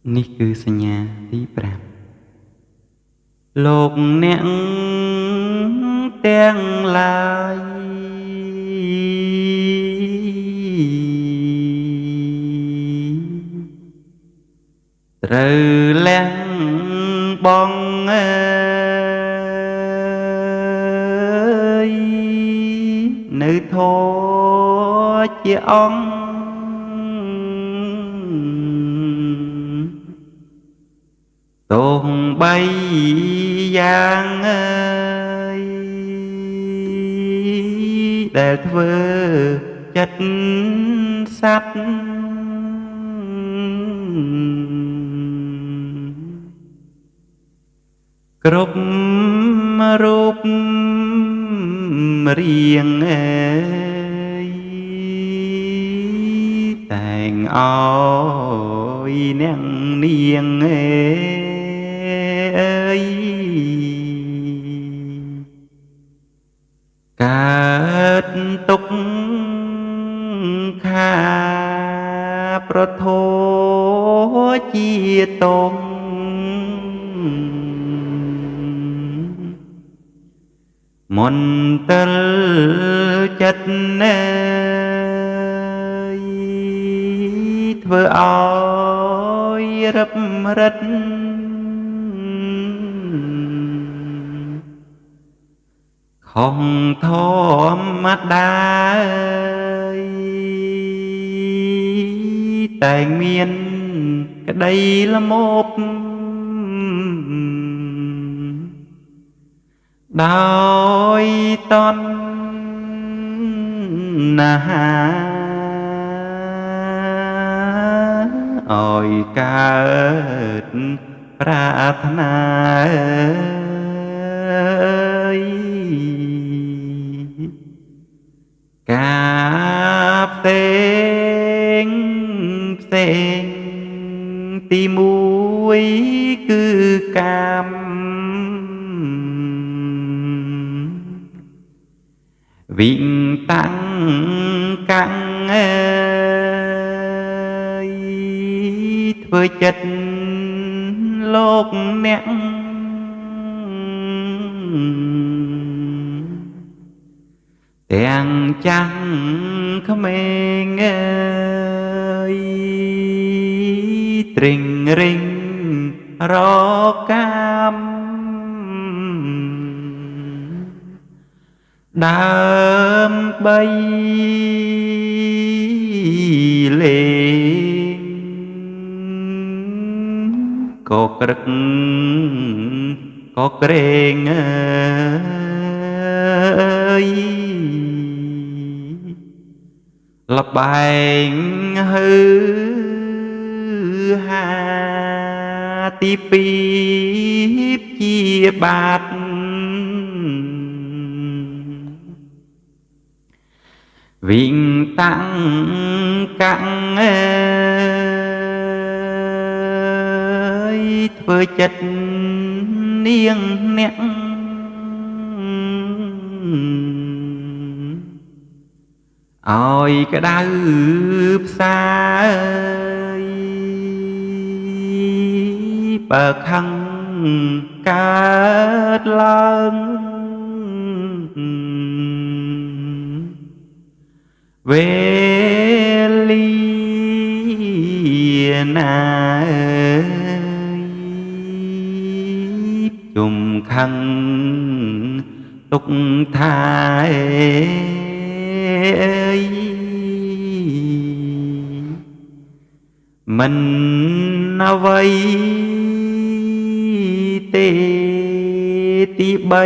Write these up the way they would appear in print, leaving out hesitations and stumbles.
នេះគឺសញ្ញាទី5លោកអ្នកទាំងឡាយត្រូវលះបងអើយនៅធម៌ជាអង្គទោះបីយ៉ាងអើយដែលធ្វើចិត្តសត្វគ្រប់រូបរាងអើយតែងអោយអ្នកនាងអើយកើតទុក្ខាប្រធោជាតងមន្តលចិត្តណែធ្វើឲ្យរឹបរិតខំធម្មតាតែងមានក្តីល្មមដោយតណ្ហាឲ្យកើតប្រាថ្នាការផ្សេងផ្សេងទីមួយគឺកាមវិងតាំងកាំងអើយធ្វើចិត្តលោកអ្នកទាំងចាំងក្មេងអើយត្រេងរេងរកកាមដើម្បីលេងក៏ក្រឹកក៏ក្រែងអើយលបែងហឺហាទីពីរជាបាតវិញតាំងកាំងអើយធ្វើចិត្តនាងអ្នកឲ្យក្តៅផ្សាយបើខឹងកើតឡើងវេលាណាជុំខឹងទុកថាមិនអ្វីទេទីបី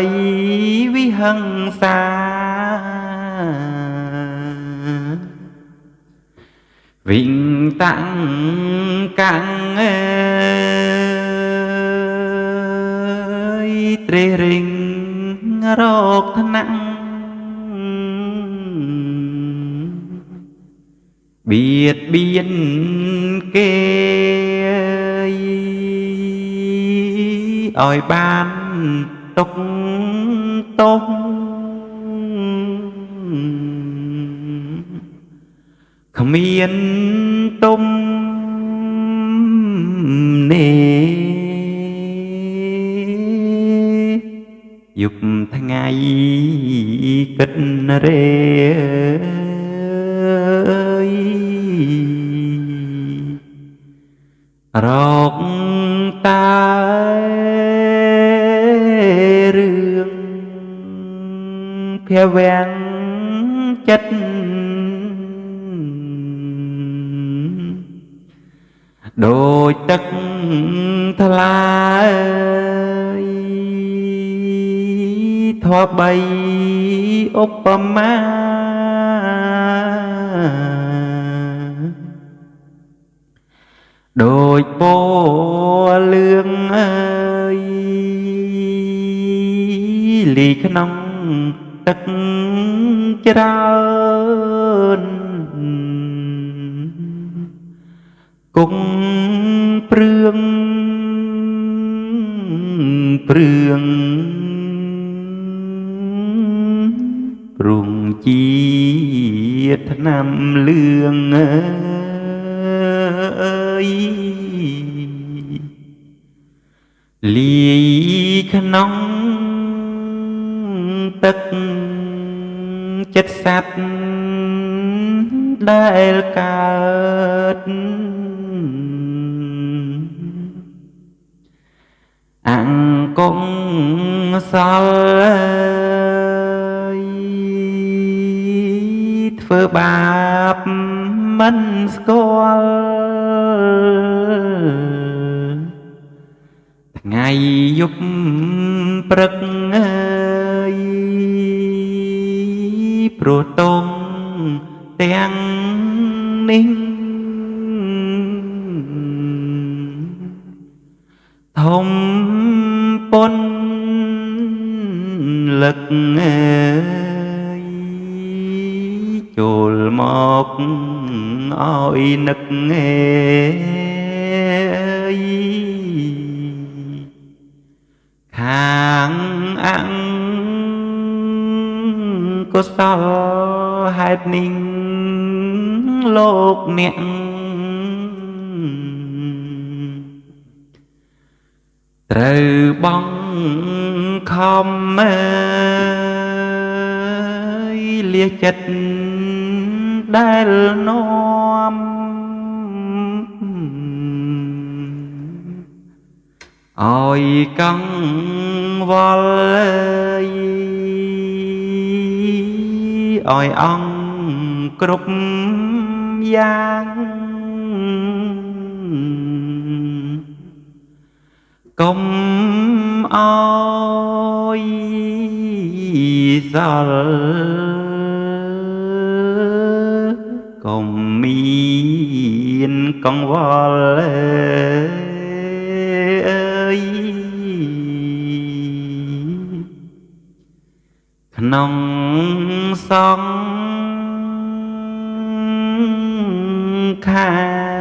វិហិង្សាវិញតាំងកាំងអើយត្រេះរិងរកថ្នាក់បៀតបៀនគេឲ្យបានទុកទោសគ្មានទុំ dục ngày kết rê rọc tai rương phe ven chất đôi tất thà thoa bay Obama đôi bò lương ơi lì khăn nông tất trơn cung prương rùng chi năm lương ơi ly khăn nóng tất chất sạch đại cát ăn công sao phơ bạp mân skol ngày giúp prực ơi pro tông tiếng ninh thông pôn lực ơi chùl mọc oi nực ơi hàng ăn có sao hai ninh lột nẹn từ bóng không ơi lia chất đai nom ôi căng vol ôi ông cục giang công ôi giờ công miên con vol ơi nông sông khai